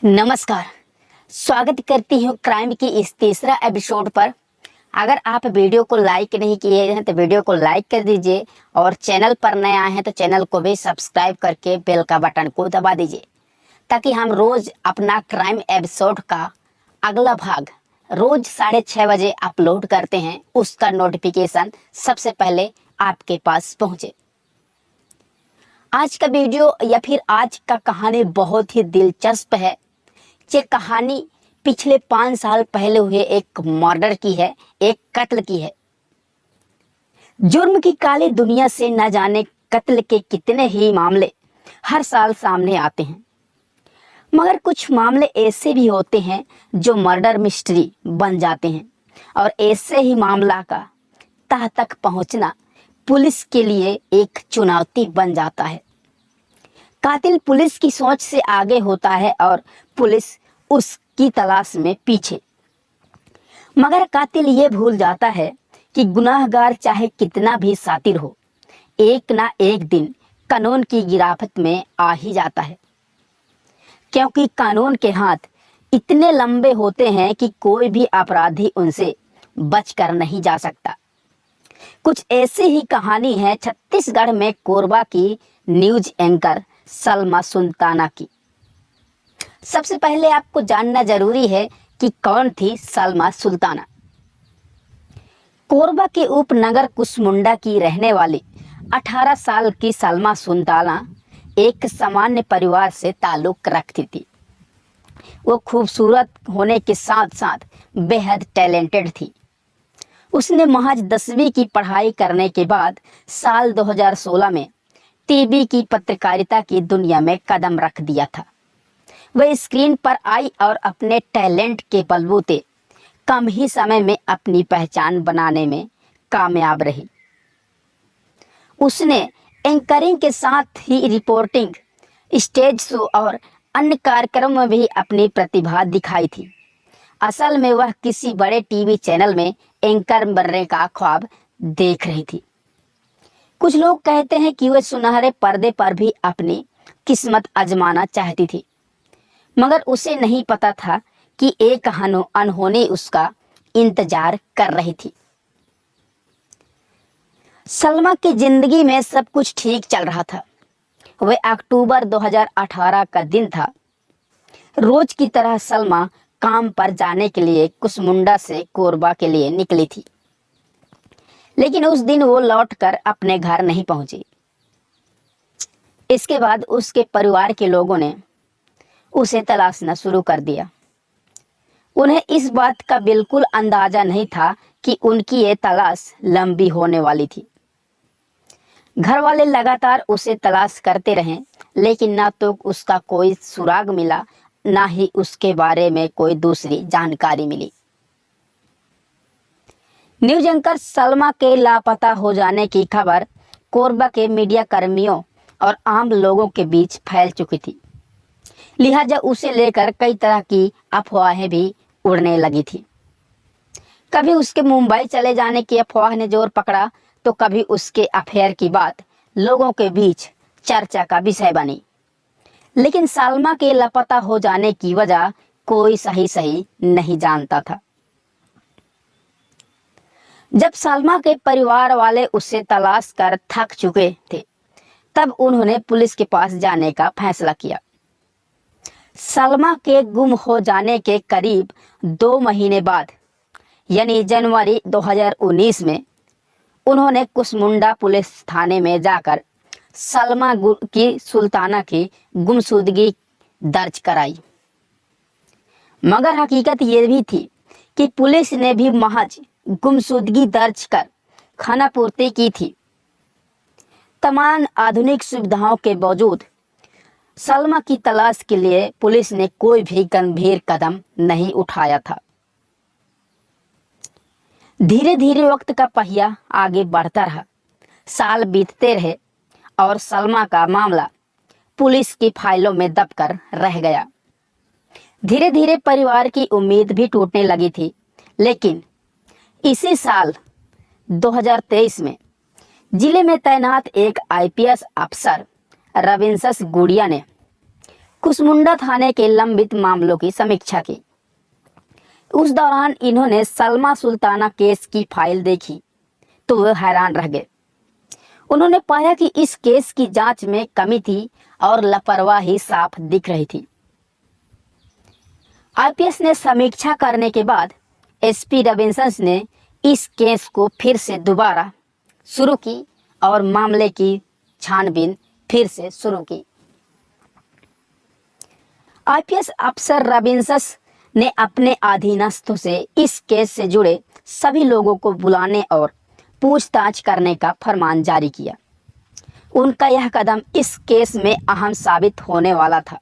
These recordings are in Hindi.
नमस्कार। स्वागत करती हूँ क्राइम की इस तीसरा एपिसोड पर। अगर आप वीडियो को लाइक नहीं किए हैं तो वीडियो को लाइक कर दीजिए और चैनल पर नए आए हैं तो चैनल को भी सब्सक्राइब करके बेल का बटन को दबा दीजिए ताकि हम रोज अपना क्राइम एपिसोड का अगला भाग रोज 6:30 बजे अपलोड करते हैं, उसका नोटिफिकेशन सबसे पहले आपके पास पहुँचे। आज का वीडियो या फिर आज का कहानी बहुत ही दिलचस्प है। ये कहानी पिछले 5 साल पहले हुए एक मर्डर की है, एक कत्ल की है। जुर्म की काली दुनिया से न जाने कत्ल के कितने ही मामले हर साल सामने आते हैं, मगर कुछ मामले ऐसे भी होते हैं जो मर्डर मिस्ट्री बन जाते हैं और ऐसे ही मामला का तह तक पहुंचना पुलिस के लिए एक चुनौती बन जाता है। कातिल पुलिस की सोच से आगे होता है और पुलिस उसकी तलाश में पीछे, मगर कातिल ये भूल जाता है कि गुनाहगार चाहे कितना भी शातिर हो, एक ना एक दिन कानून की गिरफ्त में आ ही जाता है, क्योंकि कानून के हाथ इतने लंबे होते हैं कि कोई भी अपराधी उनसे बचकर नहीं जा सकता। कुछ ऐसी ही कहानी है छत्तीसगढ़ में कोरबा की न्यूज एंकर सलमा सुल्ताना की। सबसे पहले आपको जानना जरूरी है कि कौन थी सलमा सुल्ताना। कोरबा के उपनगर कुसमुंडा की रहने वाली 18 साल की सलमा सुल्ताना एक सामान्य परिवार से ताल्लुक रखती थी। वो खूबसूरत होने के साथ साथ बेहद टैलेंटेड थी। उसने महज 10वीं की पढ़ाई करने के बाद साल 2016 में टीवी की पत्रकारिता की दुनिया में कदम रख दिया था। वह स्क्रीन पर आई और अपने टैलेंट के बलबूते कम ही समय में अपनी पहचान बनाने में कामयाब रही। उसने एंकरिंग के साथ ही रिपोर्टिंग, स्टेज शो और अन्य कार्यक्रमों में भी अपनी प्रतिभा दिखाई थी। असल में वह किसी बड़े टीवी चैनल में एंकर बनने का ख्वाब देख रही थी। कुछ लोग कहते हैं कि वह सुनहरे पर्दे पर भी अपनी किस्मत आजमाना चाहती थी, मगर उसे नहीं पता था कि एक अनहोनी उसका इंतजार कर रही थी। सलमा की जिंदगी में सब कुछ ठीक चल रहा था। वह अक्टूबर 2018 का दिन था। रोज की तरह सलमा काम पर जाने के लिए कुसमुंडा से कोरबा के लिए निकली थी, लेकिन उस दिन वो लौटकर अपने घर नहीं पहुंची। इसके बाद उसके परिवार के लोगों ने उसे तलाशना शुरू कर दिया। उन्हें इस बात का बिल्कुल अंदाजा नहीं था कि उनकी ये तलाश लंबी होने वाली थी। घर वाले लगातार उसे तलाश करते रहे, लेकिन ना तो उसका कोई सुराग मिला, ना ही उसके बारे में कोई दूसरी जानकारी मिली। न्यूज एंकर सलमा के लापता हो जाने की खबर कोरबा के मीडिया कर्मियों और आम लोगों के बीच फैल चुकी थी। लिहाजा उसे लेकर कई तरह की अफवाहें भी उड़ने लगी थी। कभी उसके मुंबई चले जाने की अफवाह ने जोर पकड़ा तो कभी उसके अफेयर की बात लोगों के बीच चर्चा का विषय बनी। लेकिन सलमा के लापता हो जाने की वजह कोई सही नहीं जानता था। जब सलमा के परिवार वाले उसे तलाश कर थक चुके थे, तब उन्होंने पुलिस के पास जाने का फैसला किया। सलमा के गुम हो जाने के करीब 2 महीने बाद यानी जनवरी 2019 में उन्होंने कुसमुंडा पुलिस थाने में जाकर सलमा की सुल्ताना की गुमशुदगी दर्ज कराई। मगर हकीकत ये भी थी कि पुलिस ने भी महज गुमशुदगी दर्ज कर खानापूर्ति की थी। तमाम आधुनिक सुविधाओं के बावजूद सलमा की तलाश के लिए पुलिस ने कोई भी गंभीर कदम नहीं उठाया था। धीरे धीरे वक्त का पहिया आगे बढ़ता रहा। साल बीतते रहे और सलमा का मामला पुलिस की फाइलों में दबकर रह गया। धीरे धीरे परिवार की उम्मीद भी टूटने लगी थी। लेकिन इसी साल 2023 में जिले में तैनात एक आईपीएस अफसर रविंसस गुड़िया ने कुसमुंडा थाने के लंबित मामलों की समीक्षा की। उस दौरान इन्होंने सलमा सुल्ताना केस की फाइल देखी तो वह हैरान रह गए। उन्होंने पाया कि इस केस की जांच में कमी थी और लापरवाही साफ दिख रही थी। आईपीएस ने समीक्षा करने के बाद एसपी रॉबिन्सन ने इस केस को फिर से दोबारा शुरू की और मामले की छानबीन फिर से शुरू की। आईपीएस अफसर रॉबिन्सन ने अपने अधीनस्थों से इस केस से जुड़े सभी लोगों को बुलाने और पूछताछ करने का फरमान जारी किया। उनका यह कदम इस केस में अहम साबित होने वाला था।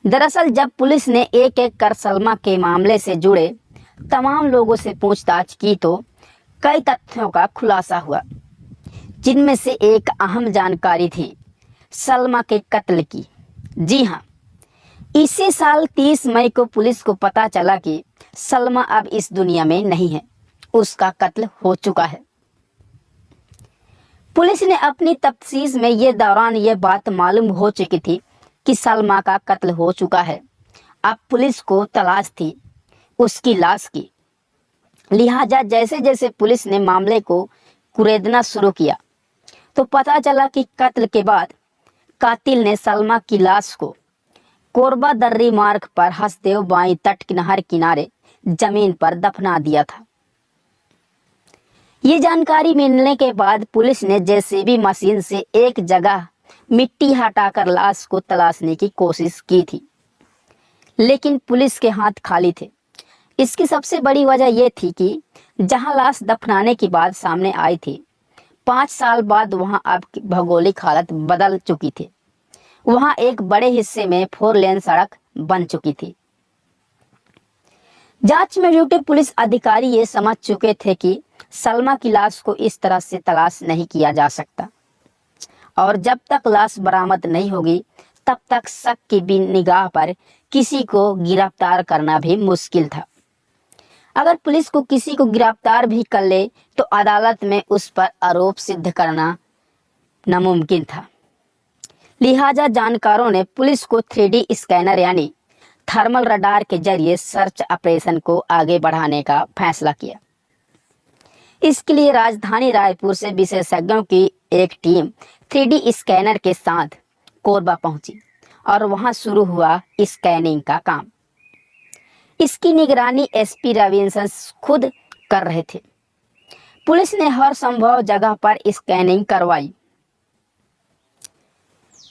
दरअसल जब पुलिस ने एक एक कर सलमा के मामले से जुड़े तमाम लोगों से पूछताछ की तो कई तथ्यों का खुलासा हुआ, जिनमें से एक अहम जानकारी थी सलमा के कत्ल की। जी हाँ, इसी साल 30 मई को पुलिस को पता चला कि सलमा अब इस दुनिया में नहीं है, उसका कत्ल हो चुका है। पुलिस ने अपनी तफ्तीश में ये बात मालूम हो चुकी थी कि सलमा का कत्ल हो चुका है। अब पुलिस को तलाश थी उसकी लाश की। लिहाजा जैसे जैसे पुलिस ने मामले को कुरेदना शुरू किया तो पता चला कि कत्ल के बाद कातिल ने सलमा की लाश को कोरबा दर्री मार्ग पर हसदेव बाई तट नहर किनारे जमीन पर दफना दिया था। ये जानकारी मिलने के बाद पुलिस ने जेसीबी मशीन से एक जगह मिट्टी हटाकर लाश को तलाशने की कोशिश की थी, लेकिन पुलिस के हाथ खाली थे। इसकी सबसे बड़ी वजह यह थी कि जहां लाश दफनाने की बात सामने आई थी, 5 साल बाद वहां अब भौगोलिक हालत बदल चुकी थी। वहां एक बड़े हिस्से में 4 लेन सड़क बन चुकी थी। जांच में जुटे पुलिस अधिकारी ये समझ चुके थे कि सलमा की लाश को इस तरह से तलाश नहीं किया जा सकता और जब तक लाश बरामद नहीं होगी तब तक शक की बिन निगाह पर किसी को गिरफ्तार करना भी मुश्किल था। अगर पुलिस को किसी को गिरफ्तार भी कर ले तो अदालत में उस पर आरोप सिद्ध करना नामुमकिन था। लिहाजा जानकारों ने पुलिस को 3D स्कैनर यानी थर्मल रडार के जरिए सर्च ऑपरेशन को आगे बढ़ाने का फैसला किया। इसके लिए राजधानी रायपुर से विशेषज्ञों की एक टीम 3D स्कैनर के साथ कोरबा पहुंची और वहां शुरू हुआ स्कैनिंग का काम। इसकी निगरानी एसपी रॉबिन्सन खुद कर रहे थे। पुलिस ने हर संभव जगह पर स्कैनिंग करवाई।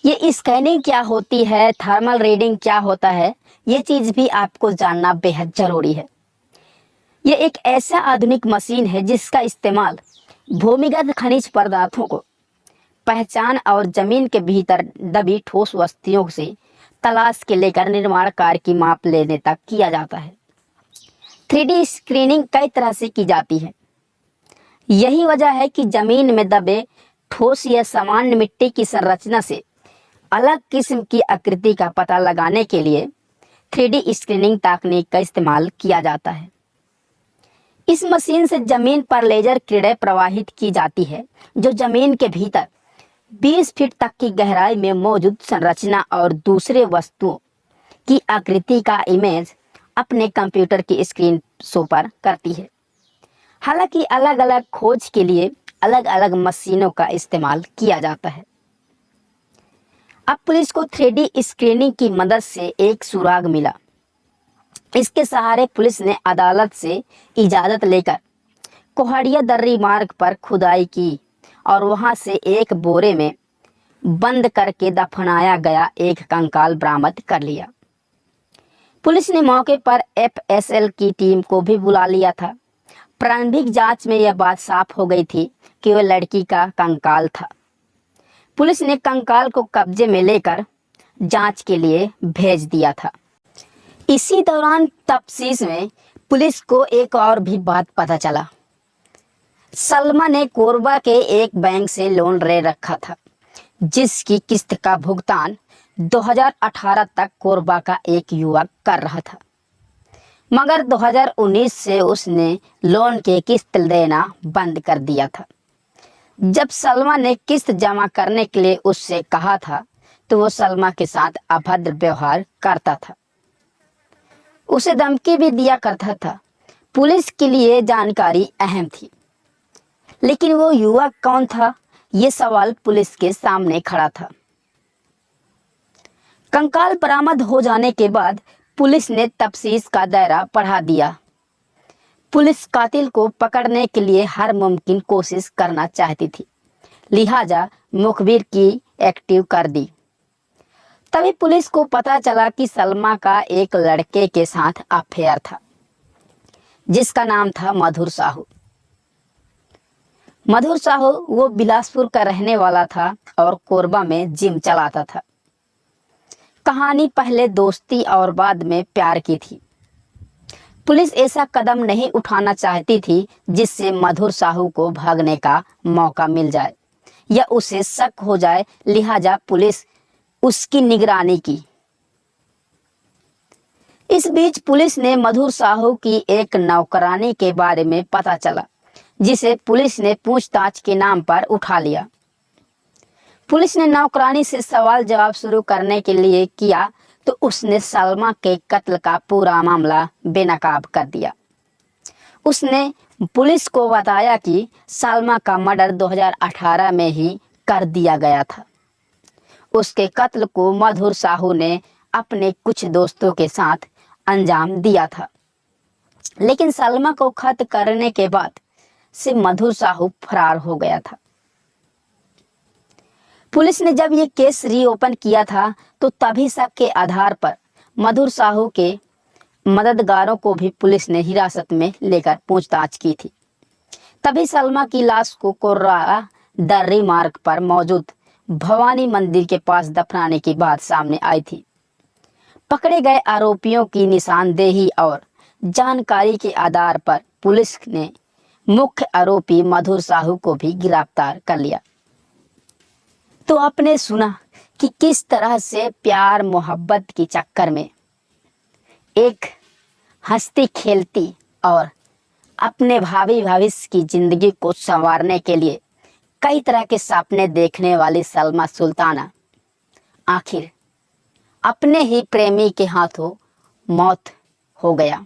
ये स्कैनिंग क्या होती है, थर्मल रीडिंग क्या होता है, ये चीज भी आपको जानना बेहद जरूरी है। ये एक ऐसा आधुनिक मशीन है जिसका इस्तेमाल भूमिगत खनिज पदार्थों को पहचान और जमीन के भीतर दबी ठोस वस्तुओं से तलाश के लेकर निर्माण कार्य की माप लेने तक किया जाता है। 3D स्क्रीनिंग कई तरह से की जाती है। यही वजह है कि जमीन में दबे ठोस या सामान्य मिट्टी की संरचना से अलग किस्म की आकृति का पता लगाने के लिए 3D स्क्रीनिंग तकनीक का इस्तेमाल किया जाता है। इस मशीन से जमीन पर लेजर किरणें प्रवाहित की जाती है जो जमीन के भीतर 20 फीट तक की गहराई में मौजूद संरचना और दूसरे वस्तुओं की आकृति का इमेज अपने कंप्यूटर की स्क्रीन शो पर करती है। हालांकि अलग अलग खोज के लिए अलग अलग मशीनों का इस्तेमाल किया जाता है। अब पुलिस को 3D स्क्रीनिंग की मदद से एक सुराग मिला। इसके सहारे पुलिस ने अदालत से इजाजत लेकर कोहड़िया दर्री मार्ग पर खुदाई की और वहां से एक बोरे में बंद करके दफनाया गया एक कंकाल बरामद कर लिया। पुलिस ने मौके पर FSL की टीम को भी बुला लिया था। प्रारंभिक जांच में यह बात साफ हो गई थी कि वह लड़की का कंकाल था। पुलिस ने कंकाल को कब्जे में लेकर जांच के लिए भेज दिया था। इसी दौरान तफ्तीश में पुलिस को एक और भी बात पता चला। सलमा ने कोरबा के एक बैंक से लोन ले रखा था जिसकी किस्त का भुगतान 2018 तक कोरबा का एक युवक कर रहा था, मगर 2019 से उसने लोन की किस्त देना बंद कर दिया था। जब सलमा ने किस्त जमा करने के लिए उससे कहा था तो वो सलमा के साथ अभद्र व्यवहार करता था, उसे धमकी भी दिया करता था। पुलिस के लिए जानकारी अहम थी, लेकिन वो युवक कौन था, ये सवाल पुलिस के सामने खड़ा था। कंकाल बरामद हो जाने के बाद पुलिस ने तफ्तीश का दायरा बढ़ा दिया। पुलिस कातिल को पकड़ने के लिए हर मुमकिन कोशिश करना चाहती थी, लिहाजा मुखबिर की एक्टिव कर दी। तभी पुलिस को पता चला कि सलमा का एक लड़के के साथ अफेयर था, जिसका नाम था मधुर साहू। मधुर साहू वो बिलासपुर का रहने वाला था और कोरबा में जिम चलाता था। कहानी पहले दोस्ती और बाद में प्यार की थी। पुलिस ऐसा कदम नहीं उठाना चाहती थी जिससे मधुर साहू को भागने का मौका मिल जाए या उसे शक हो जाए, लिहाजा पुलिस उसकी निगरानी की। इस बीच पुलिस ने मधुर साहू की एक नौकरानी के बारे में पता चला, जिसे पुलिस ने पूछताछ के नाम पर उठा लिया। पुलिस ने नौकरानी से सवाल जवाब शुरू करने के लिए किया तो उसने सलमा के कत्ल का पूरा मामला बेनकाब कर दिया। उसने पुलिस को बताया कि सलमा का मर्डर 2018 में ही कर दिया गया था। उसके कत्ल को मधुर साहू ने अपने कुछ दोस्तों के साथ अंजाम दिया था, लेकिन सलमा को खत्म करने के बाद से मधुर साहू फरार हो गया था। पुलिस ने जब ये केस रीओपन किया था तो तभी शक के आधार पर मधुर साहू के मददगारों को भी पुलिस ने हिरासत में लेकर पूछताछ की थी। तभी सलमा की लाश को कोर्रा दर्री मार्ग पर मौजूद भवानी मंदिर के पास दफनाने की बात सामने आई थी। पकड़े गए आरोपियों की निशानदेही और जानकारी के आधार पर पुलिस ने मुख्य आरोपी मधुर साहू को भी गिरफ्तार कर लिया। तो आपने सुना कि किस तरह से प्यार मोहब्बत के चक्कर में एक हंसती खेलती और अपने भावी भविष्य की जिंदगी को संवारने के लिए कई तरह के सपने देखने वाली सलमा सुल्ताना आखिर अपने ही प्रेमी के हाथों मौत हो गया।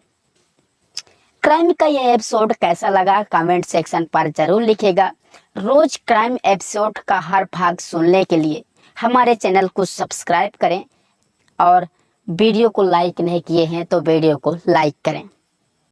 क्राइम का यह एपिसोड कैसा लगा कमेंट सेक्शन पर जरूर लिखिएगा। रोज क्राइम एपिसोड का हर भाग सुनने के लिए हमारे चैनल को सब्सक्राइब करें और वीडियो को लाइक नहीं किए हैं तो वीडियो को लाइक करें।